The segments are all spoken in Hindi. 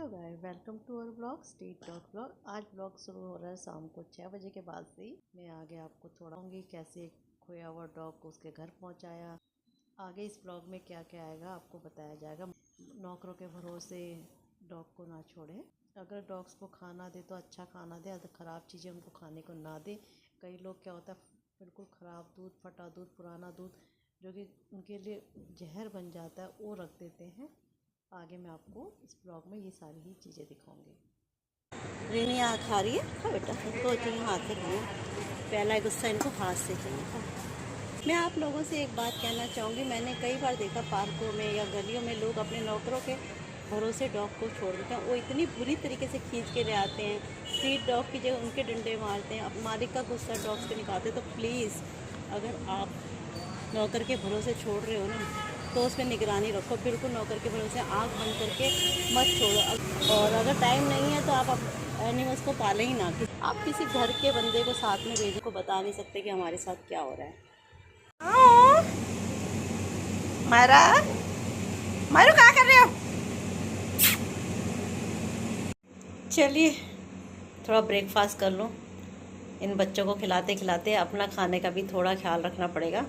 Guys, welcome to our blog street dog blog. आज ब्लॉग शुरू हो रहा है शाम को 6 बजे के बाद से ही। मैं आगे आपको थोड़ा होंगी कैसे खोया हुआ डॉग को उसके घर पहुंचाया। आगे इस ब्लॉग में क्या क्या आएगा आपको बताया जाएगा। नौकरों के भरोसे डॉग को ना छोड़े। अगर डॉग्स को खाना दे तो अच्छा खाना दे, अगर ख़राब चीज़ें उनको खाने को ना दे। कई लोग क्या होता है बिल्कुल ख़राब दूध, फटा दूध, पुराना दूध जो कि उनके लिए जहर बन जाता है वो रख देते हैं। आगे मैं आपको इस ब्लॉग में ये सारी ही चीज़ें दिखाऊंगी। रिनी यहाँ खा रही है। खा बेटा, इनको चाहिए हाथ से खाना। पहला गुस्सा इनको हाथ से चाहिए। खा। मैं आप लोगों से एक बात कहना चाहूँगी। मैंने कई बार देखा पार्कों में या गलियों में लोग अपने नौकरों के भरोसे डॉग को छोड़ देते हैं। वो इतनी बुरी तरीके से खींच के ले आते हैं, स्ट्रीट डॉग की जगह उनके डंडे मारते हैं। अब मालिक का गुस्सा डॉग्स पे निकालते हैं। तो प्लीज़ अगर आप नौकर के भरोसे छोड़ रहे हो ना तो उस पर निगरानी रखो। बिल्कुल नौकर के भरोसे आँख बंद करके मत छोड़ो। और अगर टाइम नहीं है तो आप एनिमल्स को पाले ही ना। आप किसी घर के बंदे को साथ में भेजो, को बता नहीं सकते कि हमारे साथ क्या हो रहा है। मायरा, मायरू क्या कर रहे हो? चलिए थोड़ा ब्रेकफास्ट कर लो। इन बच्चों को खिलाते खिलाते अपना खाने का भी थोड़ा ख्याल रखना पड़ेगा,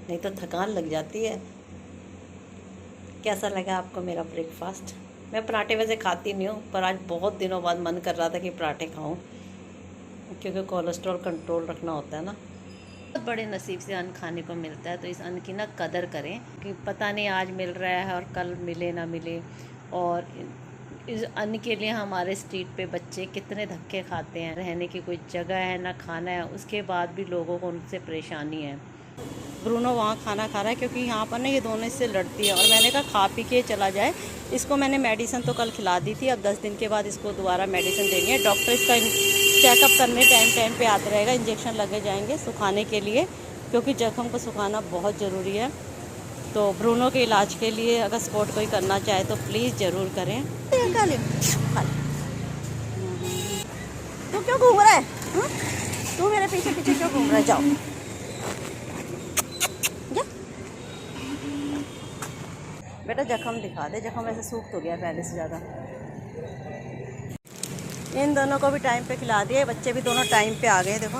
नहीं तो थकान लग जाती है। कैसा लगा आपको मेरा ब्रेकफास्ट? मैं पराठे वैसे खाती नहीं हूँ, पर आज बहुत दिनों बाद मन कर रहा था कि पराठे खाऊं, क्योंकि कोलेस्ट्रॉल कंट्रोल रखना होता है ना। बहुत बड़े नसीब से अन्न खाने को मिलता है, तो इस अन्न की ना कदर करें कि पता नहीं आज मिल रहा है और कल मिले ना मिले। और इस अन्न के लिए हमारे स्ट्रीट पे बच्चे कितने धक्के खाते हैं। रहने की कोई जगह है ना खाना है, उसके बाद भी लोगों को उनसे परेशानी है। ब्रूनो वहाँ खाना खा रहा है क्योंकि यहाँ पर ना ये दोनों इससे लड़ती है, और मैंने कहा खा पी के चला जाए। इसको मैंने मेडिसिन तो कल खिला दी थी, अब 10 दिन के बाद इसको दोबारा मेडिसिन देनी है। डॉक्टर इसका चेकअप करने टाइम पे आता रहेगा। इंजेक्शन लगे जाएंगे सुखाने के लिए, क्योंकि जख्म को सुखाना बहुत ज़रूरी है। तो ब्रूनो के इलाज के लिए अगर सपोर्ट कोई करना चाहे तो प्लीज़ ज़रूर करें। तू क्यों घूम रहा है? तू मेरे पीछे पीछे क्यों घूम रहा है? जाओ बेटा, जख्म दिखा दे। जख्म ऐसे सूख तो गया पहले से ज़्यादा। इन दोनों को भी टाइम पे खिला दिए, बच्चे भी दोनों टाइम पे आ गए। देखो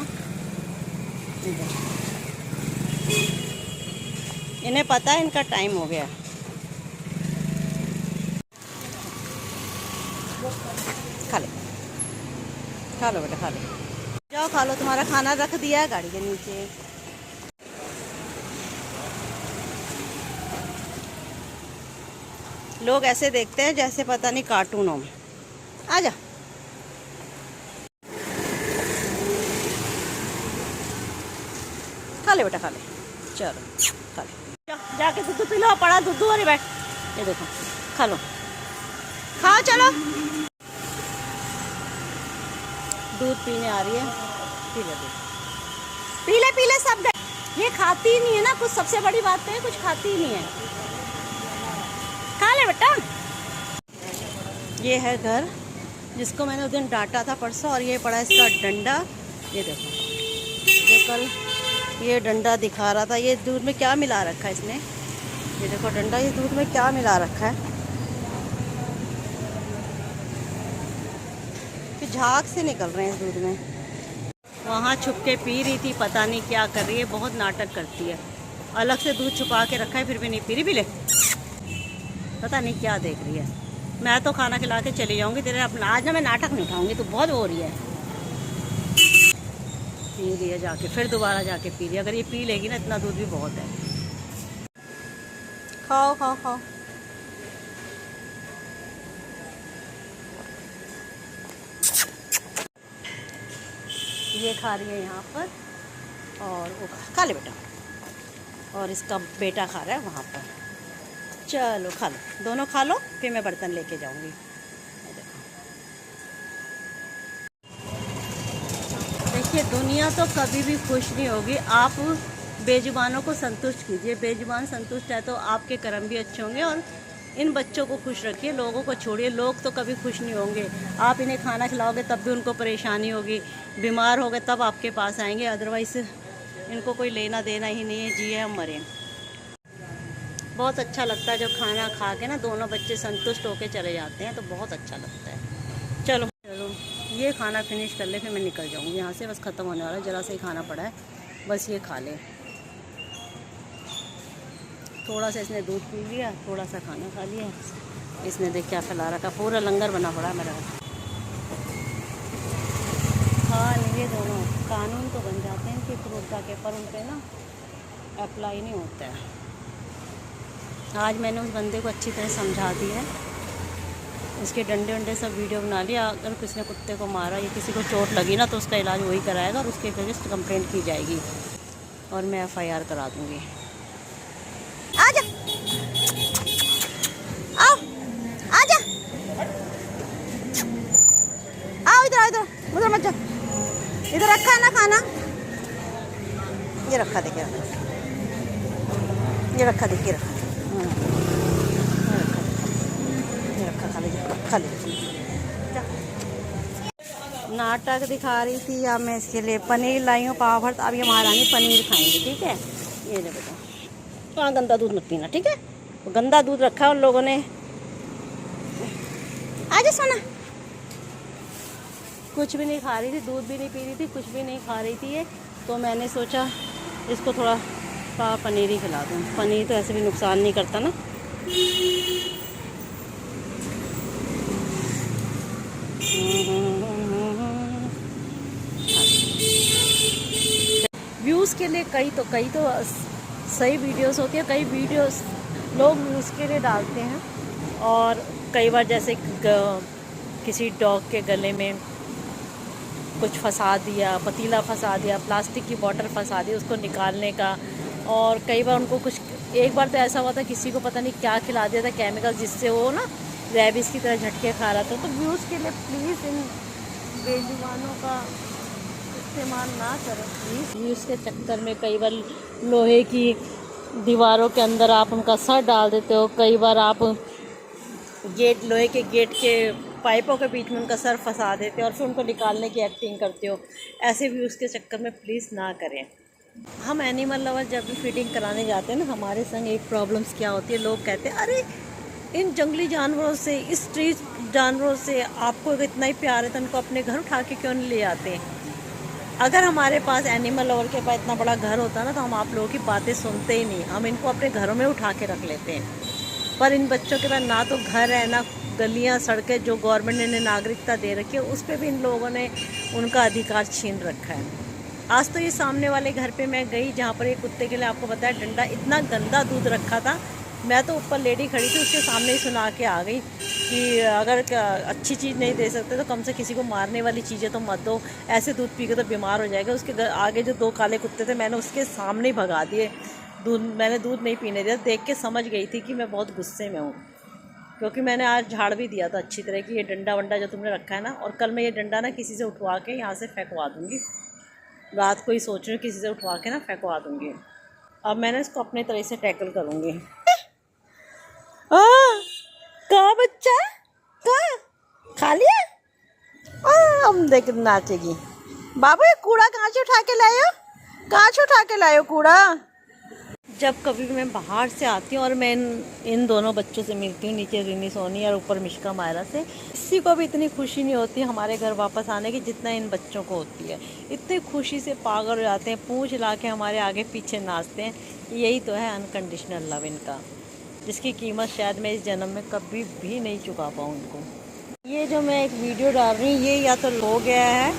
इन्हें पता है इनका टाइम हो गया। खा ले, खा लो बेटा, खा लो। जाओ खा लो, तुम्हारा खाना रख दिया है गाड़ी के नीचे। लोग ऐसे देखते हैं जैसे पता नहीं कार्टूनों में। आ जा, खा ले बेटा, खा ले। चलो खा ले, जाके दूध पी लो। पड़ा दूध वाली बैठ, ये देखो, खा लो, खाओ चलो। दूध पीने आ रही है, पी ले दूध, पी ले सब। ये खाती ही नहीं है ना कुछ, सबसे बड़ी बात तो है कुछ खाती ही नहीं है। खा ले बेटा। ये है घर जिसको मैंने उस दिन डांटा था परसों, और ये पड़ा इसका डंडा। ये देखो, ये कल ये डंडा दिखा रहा था। ये दूध में क्या मिला रखा है इसने? ये देखो डंडा, ये दूध में क्या मिला रखा है कि झाग से निकल रहे हैं इस दूध में। वहाँ छुप के पी रही थी, पता नहीं क्या कर रही है, बहुत नाटक करती है। अलग से दूध छुपा के रखा है फिर भी नहीं पी रही। भी ले, पता नहीं क्या देख रही है। मैं तो खाना खिला के चली जाऊँगी तेरे। अपना आज ना मैं नाटक नहीं उठाऊँगी, तो बहुत हो रही है। पी लिया जाके, फिर दोबारा जाके पी लिया। अगर ये पी लेगी ना, इतना दूध भी बहुत है। खाओ खाओ खाओ। ये खा रही है यहाँ पर, और वो खा ले बेटा, और इसका बेटा खा रहा है वहाँ पर। चलो खा लो, दोनों खा लो, फिर मैं बर्तन लेके जाऊँगी। देखिए दुनिया तो कभी भी खुश नहीं होगी। आप बेजुबानों को संतुष्ट कीजिए। बेजुबान संतुष्ट है तो आपके कर्म भी अच्छे होंगे। और इन बच्चों को खुश रखिए, लोगों को छोड़िए। लोग तो कभी खुश नहीं होंगे। आप इन्हें खाना खिलाओगे तब भी उनको परेशानी होगी। बीमार हो गए तब आपके पास आएंगे, अदरवाइज़ इनको कोई लेना देना ही नहीं है। जिए हम मरें। बहुत अच्छा लगता है जब खाना खा के ना दोनों बच्चे संतुष्ट होकर चले जाते हैं, तो बहुत अच्छा लगता है। चलो चलो ये खाना फिनिश कर ले, फिर मैं निकल जाऊँगी यहाँ से। बस ख़त्म होने वाला है, ज़रा सा ही खाना पड़ा है, बस ये खा ले। थोड़ा सा इसने दूध पी लिया, थोड़ा सा खाना खा लिया। इसने देख क्या फैला रखा, पूरा लंगर बना पड़ा है मेरा। हाँ ये दोनों कानून तो बन जाते हैं इनकी क्रूरता के, पर उन पर ना अप्लाई नहीं होता है। आज मैंने उस बंदे को अच्छी तरह समझा दिया है, उसके डंडे वंडे सब वीडियो बना लिया। अगर किसी ने कुत्ते को मारा या किसी को चोट लगी ना, तो उसका इलाज वही कराएगा और उसके अगेंस्ट कंप्लेंट की जाएगी और मैं FIR करा दूँगी। आजा आओ, आजा आओ, इधर इधर उधर मत जाओ। इधर रखा है ना खाना, ये रखा देखिए, ये रखा देखिए, रखा ये रखा, खा लीजिए खा लीजिए। नाटक दिखा रही थी, अब मैं इसके लिए पनीर लाई हूँ पाव भर। अब ये महारानी पनीर खाएंगे, ठीक है। ये ले बेटा, हाँ गंदा दूध मत पीना, ठीक है। गंदा दूध रखा है उन लोगों ने। आजा सोना। कुछ भी नहीं खा रही थी, दूध भी नहीं पी रही थी, कुछ भी नहीं खा रही थी ये, तो मैंने सोचा इसको थोड़ा पनीर ही खिला दूँ। पनीर तो ऐसे भी नुकसान नहीं करता ना। व्यूज़ के लिए कई तो सही वीडियोस होती है, कई वीडियोस लोग व्यूज़ के लिए डालते हैं, और कई बार जैसे किसी डॉग के गले में कुछ फंसा दिया, पतीला फंसा दिया, प्लास्टिक की बोतल फंसा दी, उसको निकालने का। और कई बार उनको कुछ, एक बार तो ऐसा हुआ था किसी को पता नहीं क्या खिला दिया था केमिकल, जिससे वो ना रेबीज़ की तरह झटके खा रहा था। तो व्यूज़ के लिए प्लीज़ इन बेजुबानों का इस्तेमाल ना करें प्लीज़। व्यूज़ के चक्कर में कई बार लोहे की दीवारों के अंदर आप उनका सर डाल देते हो, कई बार आप लोहे के गेट के पाइपों के बीच में उनका सर फंसा देते हो और फिर उनको निकालने की एक्टिंग करते हो। ऐसे व्यूज़ के चक्कर में प्लीज़ ना करें। हम एनिमल लवर जब भी फीडिंग कराने जाते हैं ना, हमारे संग एक प्रॉब्लम्स क्या होती है, लोग कहते हैं अरे इन जंगली जानवरों से, इस स्ट्रीट जानवरों से आपको इतना ही प्यार है तो उनको अपने घर उठा के क्यों नहीं ले आते हैं। अगर हमारे पास एनिमल लवर के पास इतना बड़ा घर होता ना, तो हम आप लोगों की बातें सुनते ही नहीं, हम इनको अपने घरों में उठा के रख लेते हैं। पर इन बच्चों के पास ना तो घर है, ना गलियां सड़कें जो गवर्नमेंट ने इन्हें नागरिकता दे रखी है, उस पर भी इन लोगों ने उनका अधिकार छीन रखा है। आज तो ये सामने वाले घर पे मैं गई, जहाँ पर एक कुत्ते के लिए आपको बताया डंडा, इतना गंदा दूध रखा था। मैं तो ऊपर लेडी खड़ी थी, उसके सामने ही सुना के आ गई कि अगर अच्छी चीज़ नहीं दे सकते तो कम से किसी को मारने वाली चीज़ें तो मत दो, ऐसे दूध पी के तो बीमार हो जाएगा। उसके आगे जो 2 काले कुत्ते थे, मैंने उसके सामने ही भगा दिए। मैंने दूध नहीं पीने दिया। देख के समझ गई थी कि मैं बहुत गुस्से में हूँ, क्योंकि मैंने आज झाड़ भी दिया था अच्छी तरह कि ये डंडा वंडा जो तुमने रखा है ना, और कल मैं ये डंडा ना किसी से उठवा के यहाँ से फेंकवा दूँगी। रात को ही सोच रही हूँ किसी से उठवा के ना फेंकवा दूँगी। अब मैंने इसको अपने तरह से टैकल करूँगी। कहाँ बच्चा, कहाँ खा लिया? हम देख नाचेगी। बाबू ये कूड़ा कहाँ से उठा के लाए हो, कहाँ से उठा के लाए हो कूड़ा? जब कभी भी मैं बाहर से आती हूँ और मैं इन दोनों बच्चों से मिलती हूँ, नीचे रिनी सोनी और ऊपर मिश्का मायरा से, किसी को भी इतनी खुशी नहीं होती हमारे घर वापस आने की जितना इन बच्चों को होती है। इतनी खुशी से पागल हो जाते हैं, पूंछ ला के हमारे आगे पीछे नाचते हैं। यही तो है अनकंडीशनल लव इनका, जिसकी कीमत शायद मैं इस जन्म में कभी भी नहीं चुका पाऊँ उनको। ये जो मैं एक वीडियो डाल रही हूँ, ये या तो हो गया है,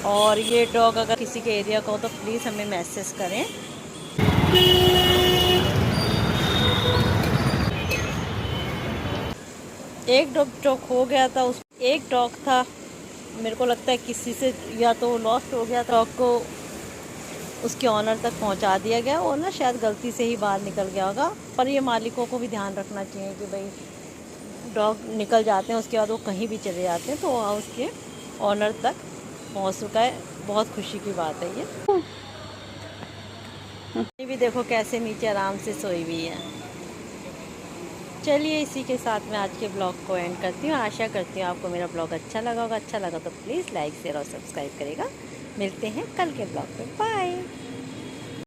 और ये डॉग अगर किसी के एरिया का हो तो प्लीज़ हमें मैसेज करें। एक डॉग जो खो गया था, उस एक डॉग था, मेरे को लगता है किसी से या तो लॉस्ट हो गया, डॉग को उसके ऑनर तक पहुंचा दिया गया, और ना शायद गलती से ही बाहर निकल गया होगा। पर ये मालिकों को भी ध्यान रखना चाहिए कि भाई डॉग निकल जाते हैं, उसके बाद वो कहीं भी चले जाते हैं, तो उसके ऑनर तक पहुंच चुका है। बहुत खुशी की बात है ये भी देखो कैसे नीचे आराम से सोई हुई है। चलिए इसी के साथ मैं आज के ब्लॉग को एंड करती हूँ। आशा करती हूँ आपको मेरा ब्लॉग अच्छा लगा होगा। अच्छा लगा तो प्लीज़ लाइक शेयर और सब्सक्राइब करेगा। मिलते हैं कल के ब्लॉग पे। बाय।